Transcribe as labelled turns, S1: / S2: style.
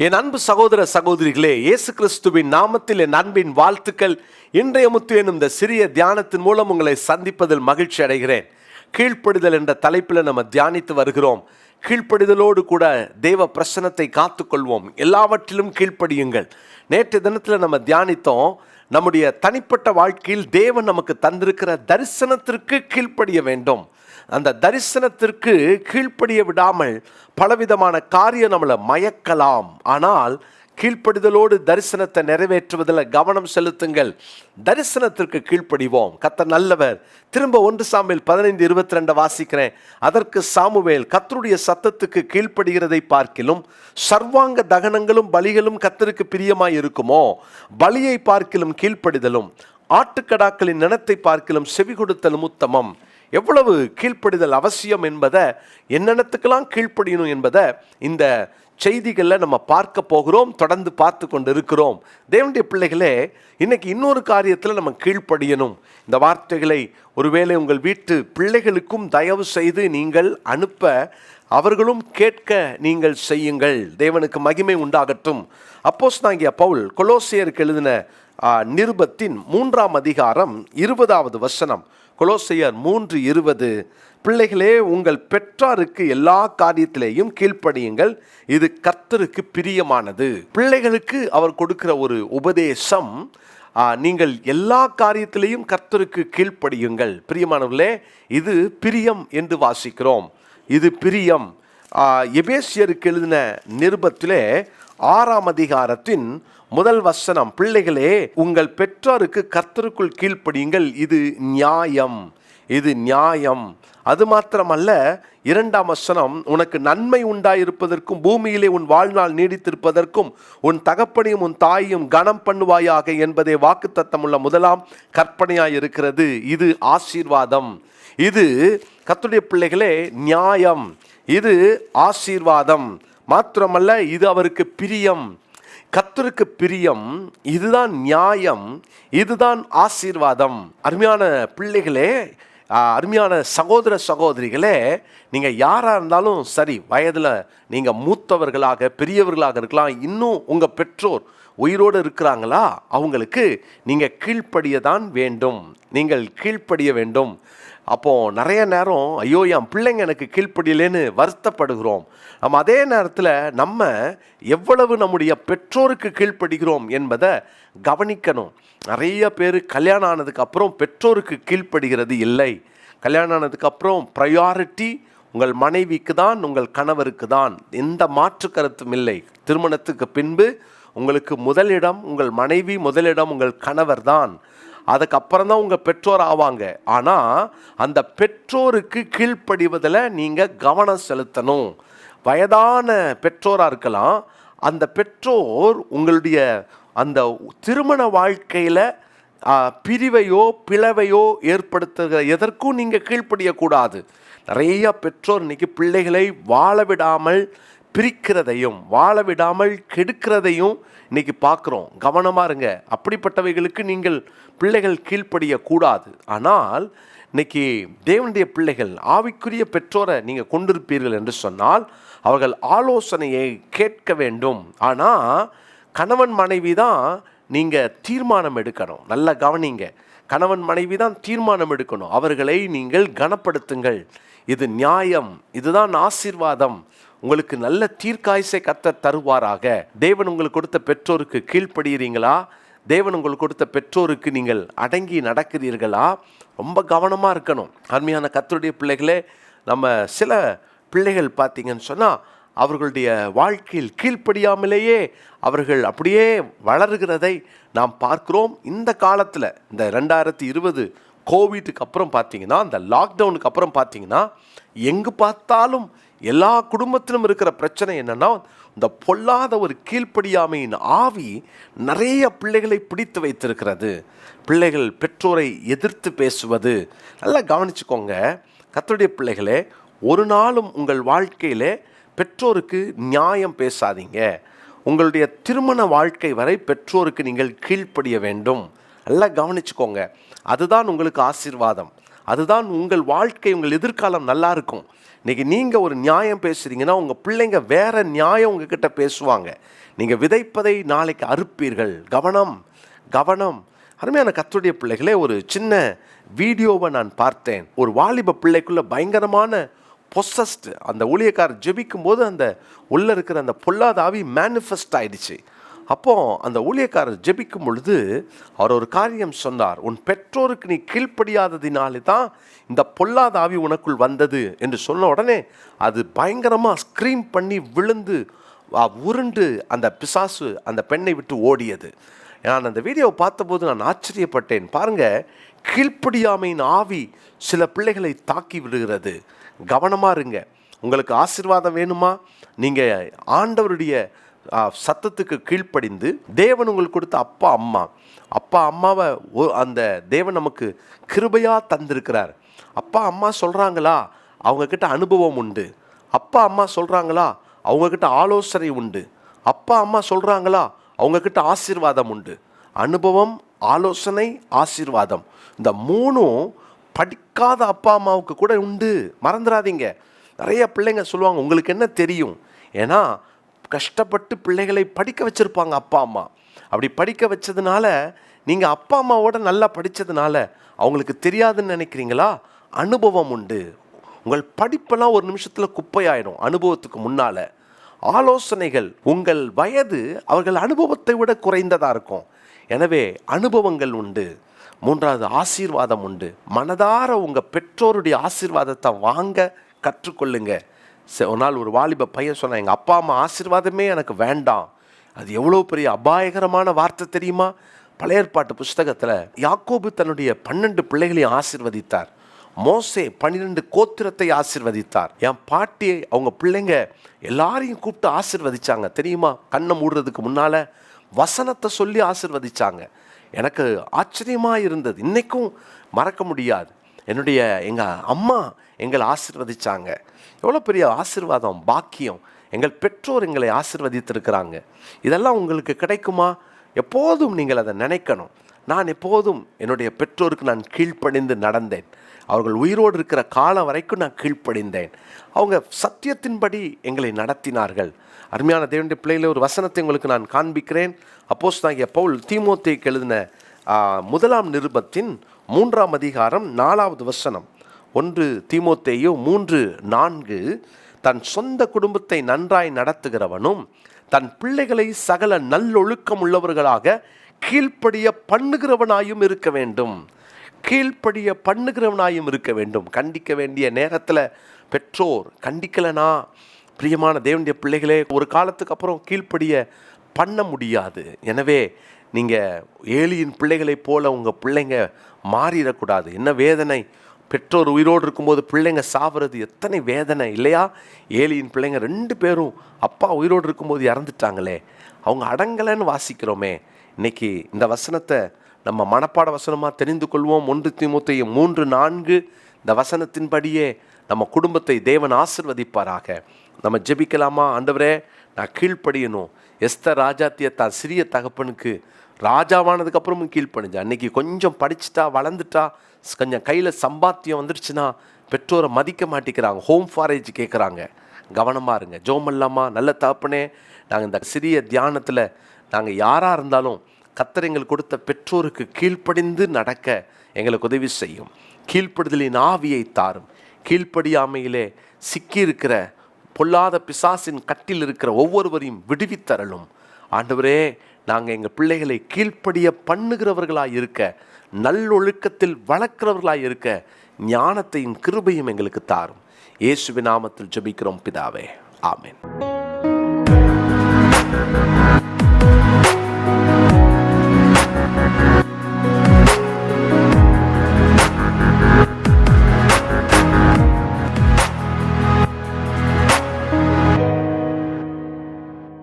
S1: என் அன்பு சகோதர சகோதரிகளே, இயேசு கிறிஸ்துவின் நாமத்தில் என் அன்பின் வாழ்த்துக்கள். இன்றைய முத்து எனும் இந்த சிறிய தியானத்தின் மூலம் உங்களை சந்திப்பதில் மகிழ்ச்சி அடைகிறேன். கீழ்ப்படிதல் என்ற தலைப்பில் நம்ம தியானித்து வருகிறோம். கீழ்ப்படிதலோடு கூட தேவ பிரசன்னத்தை காத்துக்கொள்வோம். எல்லாவற்றிலும் கீழ்ப்படியுங்கள். நேற்று தினத்தில் நம்ம தியானித்தோம், நம்முடைய தனிப்பட்ட வாழ்க்கையில் தேவன் நமக்கு தந்திருக்கிற தரிசனத்திற்கு கீழ்ப்படிய வேண்டும். அந்த தரிசனத்திற்கு கீழ்ப்படிய விடாமல் பலவிதமான காரியம் நம்மளை மயக்கலாம். ஆனால் கீழ்ப்படிதலோடு தரிசனத்தை நிறைவேற்றுவதில் கவனம் செலுத்துங்கள். தரிசனத்திற்கு கீழ்ப்படிவோம். கர்த்தர் நல்லவர். திரும்ப 1 சாமுவேல் 15:22 வாசிக்கிறேன். அதற்கு சாமுவேல், கர்த்தருடைய சத்தத்துக்கு கீழ்ப்படுகிறதை பார்க்கிலும் சர்வாங்க தகனங்களும் பலிகளும் கர்த்தருக்கு பிரியமாய் இருக்குமோ? பலியை பார்க்கிலும் கீழ்ப்படிதலும் ஆட்டுக்கடாக்களின் நினத்தை பார்க்கிலும் செவி கொடுத்தலும் உத்தமம். எவ்வளவு கீழ்ப்படிதல் அவசியம் என்பதை, என்னென்னத்துக்கெல்லாம் கீழ்ப்படியணும் என்பதை இந்த செய்திகளில் நம்ம பார்க்க போகிறோம். தொடர்ந்து பார்த்து கொண்டு இருக்கிறோம். தேவனுடைய பிள்ளைகளே, இன்னைக்கு இன்னொரு காரியத்தில் நம்ம கீழ்ப்படியணும். இந்த வார்த்தைகளை ஒருவேளை உங்கள் வீட்டு பிள்ளைகளுக்கும் தயவு செய்து நீங்கள் அனுப்ப, அவர்களும் கேட்க நீங்கள் செய்யுங்கள். தேவனுக்கு மகிமை உண்டாகட்டும். அப்போஸ்தலனாகிய பவுல் கொலோசியருக்கு எழுதின நிருபத்தின் 3ஆம் அதிகாரம் 20வது வசனம். கொலோசியர் 3:20, பிள்ளைகளே, உங்கள் பெற்றாருக்கு எல்லா காரியத்திலேயும் கீழ்ப்படியுங்கள், இது கர்த்தருக்கு பிரியமானது. பிள்ளைகளுக்கு அவர் கொடுக்கிற ஒரு உபதேசம், நீங்கள் எல்லா காரியத்திலேயும் கர்த்தருக்கு கீழ்ப்படியுங்கள். பிரியமானவர்களே, இது பிரியம் என்று வாசிக்கிறோம். இது பிரியம். எபேசியருக்கு எழுதின நிருபத்திலே 6ஆம் அதிகாரத்தின் 1 வசனம், பிள்ளைகளே, உங்கள் பெற்றோருக்கு கர்த்தருக்குள் கீழ்ப்படியுங்கள், இது நியாயம், இது நியாயம். அது மாத்திரமல்ல, 2ஆம் வசனம், உனக்கு நன்மை உண்டாயிருப்பதற்கும் பூமியிலே உன் வாழ்நாள் நீடித்திருப்பதற்கும் உன் தகப்பனையும் உன் தாயையும் கனம் பண்ணுவாயாக என்பதே வாக்குத்தத்தமுள்ள முதலாம் கற்பனையாய் இருக்கிறது. இது ஆசீர்வாதம். இது கர்த்தருடைய பிள்ளைகளே நியாயம், இது ஆசீர்வாதம். மாத்திரமல்ல, இது அவருக்கு பிரியம். கர்த்தருக்கு பிரியம், இதுதான் நியாயம், இதுதான் ஆசீர்வாதம். அருமையான பிள்ளைகளே, அருமையான சகோதர சகோதரிகளே, நீங்கள் யாராக இருந்தாலும் சரி, வயதில் நீங்கள் மூத்தவர்களாக பெரியவர்களாக இருக்கலாம், இன்னும் உங்கள் பெற்றோர் உயிரோடு இருக்கிறாங்களா, அவங்களுக்கு நீங்கள் கீழ்ப்படிய தான் வேண்டும். நீங்கள் கீழ்ப்படிய வேண்டும். அப்போது நிறைய நேரம், ஐயோ என் பிள்ளைங்க எனக்கு கீழ்ப்படியலேன்னு வருத்தப்படுகிறோம். நம்ம அதே நேரத்தில் நம்ம எவ்வளவு நம்முடைய பெற்றோருக்கு கீழ்ப்படுகிறோம் என்பதை கவனிக்கணும். நிறைய பேர் கல்யாணம் ஆனதுக்கப்புறம் பெற்றோருக்கு கீழ்ப்படுகிறது இல்லை. கல்யாணம் ஆனதுக்கப்புறம் ப்ரையாரிட்டி உங்கள் மனைவிக்கு தான், உங்கள் கணவருக்கு தான். எந்த மாற்று கருத்தும் இல்லை. திருமணத்துக்கு பின்பு உங்களுக்கு முதலிடம் உங்கள் மனைவி, முதலிடம் உங்கள் கணவர் தான். அதுக்கப்புறம் தான் உங்கள் பெற்றோர் ஆவாங்க. ஆனால் அந்த பெற்றோருக்கு கீழ்ப்படிவதில் நீங்கள் கவனம் செலுத்தணும். வயதான பெற்றோராக இருக்கலாம். அந்த பெற்றோர் உங்களுடைய அந்த திருமண வாழ்க்கையில் பிரிவையோ பிளவையோ ஏற்படுத்துகிற எதற்கும் நீங்கள் கீழ்ப்படியக்கூடாது. நிறைய பெற்றோர் இன்னைக்கு பிள்ளைகளை வாழ விடாமல் பிரிக்கிறதையும் வாழ விடாமல் கெடுக்கிறதையும் இன்னைக்கு பார்க்குறோம். கவனமாக இருங்க. அப்படிப்பட்டவைகளுக்கு நீங்கள் பிள்ளைகள் கீழ்ப்படியக்கூடாது. ஆனால் இன்னைக்கு தேவனுடைய பிள்ளைகள், ஆவிக்குரிய பெற்றோரை நீங்கள் கொண்டிருப்பீர்கள் என்று சொன்னால் அவர்கள் ஆலோசனையை கேட்க வேண்டும். ஆனால் கணவன் மனைவி தான் நீங்கள் தீர்மானம் எடுக்கணும். நல்லா கவனிங்க. கணவன் மனைவி தான் தீர்மானம் எடுக்கணும். அவர்களை நீங்கள் கனப்படுத்துங்கள். இது நியாயம், இதுதான் ஆசீர்வாதம். உங்களுக்கு நல்ல தீர்க்காயசை கர்த்தர் தருவாராக. தேவன் உங்களுக்கு கொடுத்த பெற்றோருக்கு கீழ்ப்படுகிறீங்களா? தேவன் உங்களுக்கு கொடுத்த பெற்றோருக்கு நீங்கள் அடங்கி நடக்கிறீர்களா? ரொம்ப கவனமாக இருக்கணும். அருமையான கர்த்தருடைய பிள்ளைகளே, நம்ம சில பிள்ளைகள் பார்த்தீங்கன்னு சொன்னால் அவர்களுடைய வாழ்க்கையில் கீழ்ப்படியாமலேயே அவர்கள் அப்படியே வளர்கிறதை நாம் பார்க்கிறோம். இந்த காலத்தில், இந்த 2020 கோவிட்டுக்கு அப்புறம் பார்த்தீங்கன்னா, அந்த லாக்டவுனுக்கு அப்புறம் பார்த்தீங்கன்னா, எங்கு பார்த்தாலும் எல்லா குடும்பத்திலும் இருக்கிற பிரச்சனை என்னன்னா, இந்த பொல்லாத ஒரு கீழ்ப்படியாமையின் ஆவி நிறைய பிள்ளைகளை பிடித்து வைத்திருக்கிறது. பிள்ளைகள் பெற்றோரை எதிர்த்து பேசுவது. நல்லா கவனிச்சுக்கோங்க கர்த்தருடைய பிள்ளைகளே, ஒரு நாளும் உங்கள் வாழ்க்கையிலே பெற்றோருக்கு நியாயம் பேசாதீங்க. உங்களுடைய திருமண வாழ்க்கை வரை பெற்றோருக்கு நீங்கள் கீழ்ப்படிய வேண்டும். நல்லா கவனிச்சுக்கோங்க. அதுதான் உங்களுக்கு ஆசீர்வாதம். அதுதான் உங்கள் வாழ்க்கை, உங்கள் எதிர்காலம் நல்லா இருக்கும். இன்றைக்கி நீங்கள் ஒரு நியாயம் பேசுகிறீங்கன்னா உங்கள் பிள்ளைங்க வேறு நியாயம் உங்ககிட்ட பேசுவாங்க. நீங்கள் விதைப்பதை நாளைக்கு அறுப்பீர்கள். கவனம் கவனம். அருமையான கர்த்தருடைய பிள்ளைகளே, ஒரு சின்ன வீடியோவை நான் பார்த்தேன். ஒரு வாலிப பிள்ளைக்குள்ளே பயங்கரமான பொசஸ்ட், அந்த ஊழியக்காரர் ஜெபிக்கும் போது அந்த உள்ளே இருக்கிற அந்த பொல்லாத ஆவி மேனிஃபெஸ்ட் ஆயிடுச்சு. அப்போது அந்த ஊழியக்காரர் ஜெபிக்கும் பொழுது அவர் ஒரு காரியம் சொன்னார். உன் பெற்றோருக்கு நீ கீழ்ப்படியாததினாலே தான் இந்த பொல்லாத ஆவி உனக்குள் வந்தது என்று சொன்ன உடனே அது பயங்கரமாக ஸ்க்ரீம் பண்ணி விழுந்து உருண்டு அந்த பிசாசு அந்த பெண்ணை விட்டு ஓடியது. நான் அந்த வீடியோவை பார்த்தபோது நான் ஆச்சரியப்பட்டேன். பாருங்கள், கீழ்ப்படியாமையின் ஆவி சில பிள்ளைகளை தாக்கி விடுகிறது. கவனமாக இருங்க. உங்களுக்கு ஆசீர்வாதம் வேணுமா? நீங்கள் ஆண்டவருடைய சத்தத்துக்கு கீழ்ப்படிந்து, தேவன் உங்களுக்கு கொடுத்த அப்பா அம்மாவை அந்த தேவன் நமக்கு கிருபையாக தந்திருக்கிறார். அப்பா அம்மா சொல்கிறாங்களா, அவங்கக்கிட்ட அனுபவம் உண்டு. அப்பா அம்மா சொல்கிறாங்களா, அவங்கக்கிட்ட ஆலோசனை உண்டு. அப்பா அம்மா சொல்கிறாங்களா, அவங்கக்கிட்ட ஆசீர்வாதம் உண்டு. அனுபவம், ஆலோசனை, ஆசீர்வாதம், இந்த மூணும் படிக்காத அப்பா அம்மாவுக்கு கூட உண்டு. மறந்துடாதீங்க. நிறைய பிள்ளைங்க சொல்லுவாங்க, உங்களுக்கு என்ன தெரியும்? ஏன்னா கஷ்டப்பட்டு பிள்ளைகளை படிக்க வச்சுருப்பாங்க அப்பா அம்மா. அப்படி படிக்க வச்சதுனால, நீங்கள் அப்பா அம்மாவோட நல்லா படித்ததுனால அவங்களுக்கு தெரியாதுன்னு நினைக்கிறீங்களா? அனுபவம் உண்டு. உங்கள் படிப்பெல்லாம் ஒரு நிமிஷத்தில் குப்பையாயிடும் அனுபவத்துக்கு முன்னால். ஆலோசனைகள், உங்கள் வயது அவர்கள் அனுபவத்தை விட குறைந்ததாக இருக்கும். எனவே அனுபவங்கள் உண்டு. மூன்றாவது, ஆசீர்வாதம் உண்டு. மனதார உங்கள் பெற்றோருடைய ஆசீர்வாதத்தை வாங்க கற்றுக்கொள்ளுங்க. ஒரு நாள் ஒரு வாலிப பையன் சொன்னான், எங்கள் அப்பா அம்மா ஆசீர்வாதமே எனக்கு வேண்டாம். அது எவ்வளோ பெரிய அபாயகரமான வார்த்தை தெரியுமா? பழைய ஏற்பாட்டு புஸ்தகத்தில் யாக்கோபு தன்னுடைய 12 பிள்ளைகளையும் ஆசீர்வதித்தார். மோசே 12 கோத்திரத்தை ஆசீர்வதித்தார். என் பாட்டி அவங்க பிள்ளைங்க எல்லாரையும் கூப்பிட்டு ஆசீர்வதிச்சாங்க தெரியுமா? கண்ணை மூடுறதுக்கு முன்னால் வசனத்தை சொல்லி ஆசீர்வதிச்சாங்க. எனக்கு ஆச்சரியமாக இருந்தது. இன்றைக்கும் மறக்க முடியாது. எங்கள் அம்மா எங்களை ஆசீர்வதிச்சாங்க. எவ்வளோ பெரிய ஆசீர்வாதம், பாக்கியம். எங்கள் பெற்றோர் எங்களை ஆசீர்வதித்திருக்கிறாங்க. இதெல்லாம் உங்களுக்கு கிடைக்குமா? எப்போதும் நீங்கள் அதை நினைக்கணும். நான் எப்போதும் என்னுடைய பெற்றோருக்கு நான் கீழ்ப்படிந்து நடந்தேன். அவர்கள் உயிரோடு இருக்கிற காலம் வரைக்கும் நான் கீழ்ப்படிந்தேன். அவங்க சத்தியத்தின்படி எங்களை நடத்தினார்கள். அருமையான தேவனுடைய பிள்ளைகளை, ஒரு வசனத்தை உங்களுக்கு நான் காண்பிக்கிறேன். அப்போஸ்தலனாகிய பவுல் தீமோத்தேயுக்கு எழுதின 1 நிருபத்தின் 3 அதிகாரம் 4வது வசனம். 1 தீமோத்தேயு 3:4, தன் சொந்த குடும்பத்தை நன்றாய் நடத்துகிறவனும் தன் பிள்ளைகளை சகல நல்லொழுக்கம் உள்ளவர்களாக கீழ்ப்படிய பண்ணுகிறவனாயும் இருக்க வேண்டும். கீழ்ப்படிய பண்ணுகிறவனாயும் இருக்க வேண்டும். கண்டிக்க வேண்டிய நேரத்தில் பெற்றோர் கண்டிக்கலைனா, பிரியமான தேவனுடைய பிள்ளைகளே, ஒரு காலத்துக்கு அப்புறம் கீழ்ப்படிய பண்ண முடியாது. எனவே நீங்கள் ஏலியின் பிள்ளைகளைப் போல உங்கள் பிள்ளைங்க மாறிடக்கூடாது. என்ன வேதனை! பெற்றோர் உயிரோடு இருக்கும்போது பிள்ளைங்க சாவுறது எத்தனை வேதனை இல்லையா? ஏலியின் பிள்ளைங்க 2 பேரும் அப்பா உயிரோடு இருக்கும்போது இறந்துட்டாங்களே, அவங்க அடங்கலைன்னு வாசிக்கிறோமே. இன்றைக்கி இந்த வசனத்தை நம்ம மனப்பாட வசனமாக தெரிந்து கொள்வோம். 1 தீமோத்தேயு 3:4, இந்த வசனத்தின்படியே நம்ம குடும்பத்தை தேவன் ஆசீர்வதிப்பாராக. நம்ம ஜெபிக்கலாமா? ஆண்டவரே, நான் கீழ்ப்படியணும். எஸ்தர் ராஜாத்திய தான் சிறிய தகப்பனுக்கு ராஜாவானதுக்கப்புறமும் கீழ்ப்படிஞ்சா. அன்றைக்கி கொஞ்சம் படிச்சுட்டா, வளர்ந்துட்டா, கொஞ்சம் கையில் சம்பாத்தியம் வந்துடுச்சுன்னா பெற்றோரை மதிக்க மாட்டேங்கிறாங்க. ஹோம் ஃபாரேஜ் கேட்குறாங்க. கவனமாக இருங்க. ஜோமல்லாமா, நல்ல தகப்பனே, நாங்கள் இந்த சிறிய தியானத்தில் நாங்கள் யாராக இருந்தாலும் கர்த்தர் எங்களுக்கு கொடுத்த பெற்றோருக்கு கீழ்ப்படிந்து நடக்க எங்களுக்கு உதவி செய்யும். கீழ்ப்படுதலின் ஆவியை தாரும். கீழ்ப்படியாமையிலே சிக்கியிருக்கிற பொல்லாத பிசாசின் கட்டில் இருக்கிற ஒவ்வொருவரையும் விடுவித்தரலும். ஆண்டவரே, நாங்கள் எங்கள் பிள்ளைகளை கீழ்ப்படிய பண்ணுகிறவர்களாக இருக்க, நல்லொழுக்கத்தில் வளர்க்கிறவர்களாக இருக்க ஞானத்தையும் கிருபையும் எங்களுக்கு தாரும். இயேசுவின் நாமத்தில் ஜெபிக்கிறோம் பிதாவே, ஆமென்.